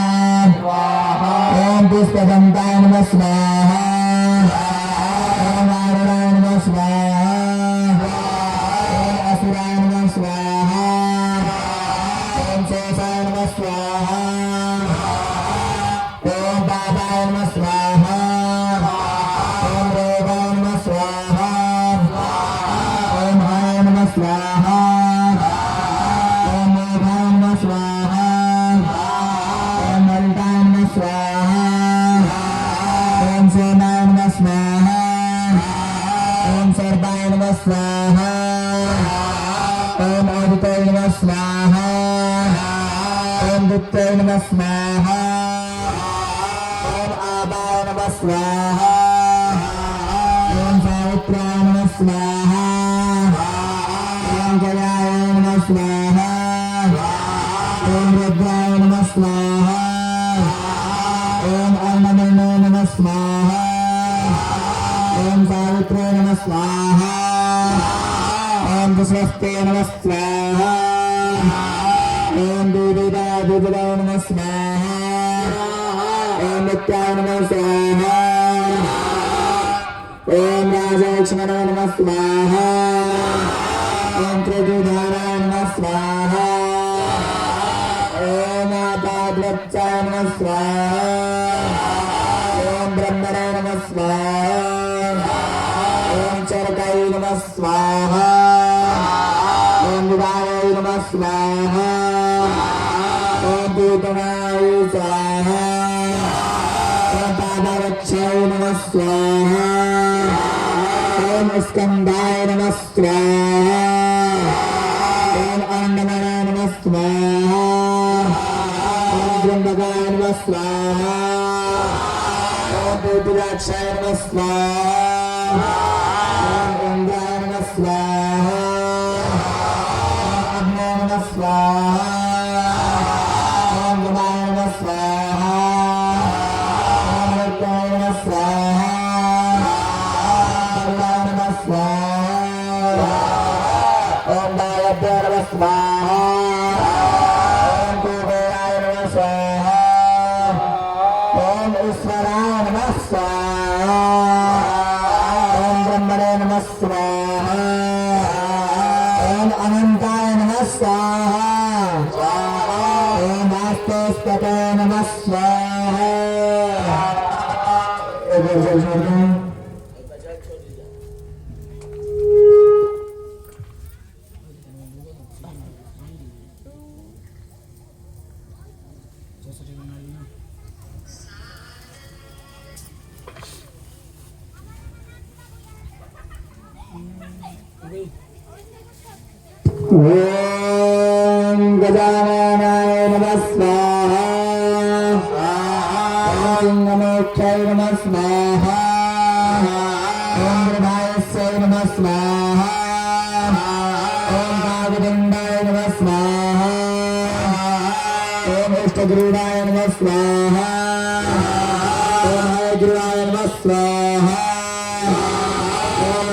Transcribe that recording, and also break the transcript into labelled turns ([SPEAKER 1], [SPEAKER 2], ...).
[SPEAKER 1] Om Pushpadantaye Namah Swaha. Om Arunaya Namah Swaha. Om Asuraya Namah Swaha. Om Sesaya Namah Swaha. Om Babaya Namah Swaha. Om Revaya Namah Swaha. Om Haya Namah Swaha. Om Medhaya Namah Swaha. Om Maritaya Namah Swaha. Om Sonaya Namah Swaha. Om Sarvaya Namah Swaha. Om Aditaya Namah Swaha. Om Duttaya Namah Swaha. Om Abhaya Namah Swaha. Om Savitraya Namah Swaha. Om Jayaya Namah Swaha. Om Rudraya Namah Swaha. Om Annamaya Namah Swaha. Om Savitraya Namah Swaha. Om Swastaya Namah Swaha. Om Dudaya Dudaya Namah Swaha. Om Nityaya Namah Swaha. Om Raja Lakshmana Namah Swaha. Om Tridharaya Namah Swaha. Om Adadvatsaya Namah Swaha. Om Brahmanaya Namah Swaha. Om Charakaya Namah Swaha. Om Vidaya Namah Swaha. Om Putanaya Swaha. Om Padarakshaya Namah Swaha. Om Skandaya Namah Swaha. Om Annamaya Namah Swaha. Om Brahmagaya Namah Swaha. Om Pudurakshaya Namah Swaha. Om Indraya Namah Swaha. Om Agnya Namah Swaha. Om Gamaya Namah Swaha. Om Nityaya Namah Swaha. Om Sarvaya Namah Swaha. Om Bayadya Namah Swaha. Om Kuberaya Namah Swaha. Om Iswaraya Namah Swaha. Om Brahmane Namah Swaha. Om Anantaya Namah Swaha. Om Astastata Namah Swaha. Om Gajananaya Namah Swaha. Om Namokshaya Namah Swaha. Om Brahmayasya Namah Swaha. Om Bhagavandaya Namah Swaha. Om Ishtagurudaya Namah Swaha. Om Hayagurudaya Namah Swaha.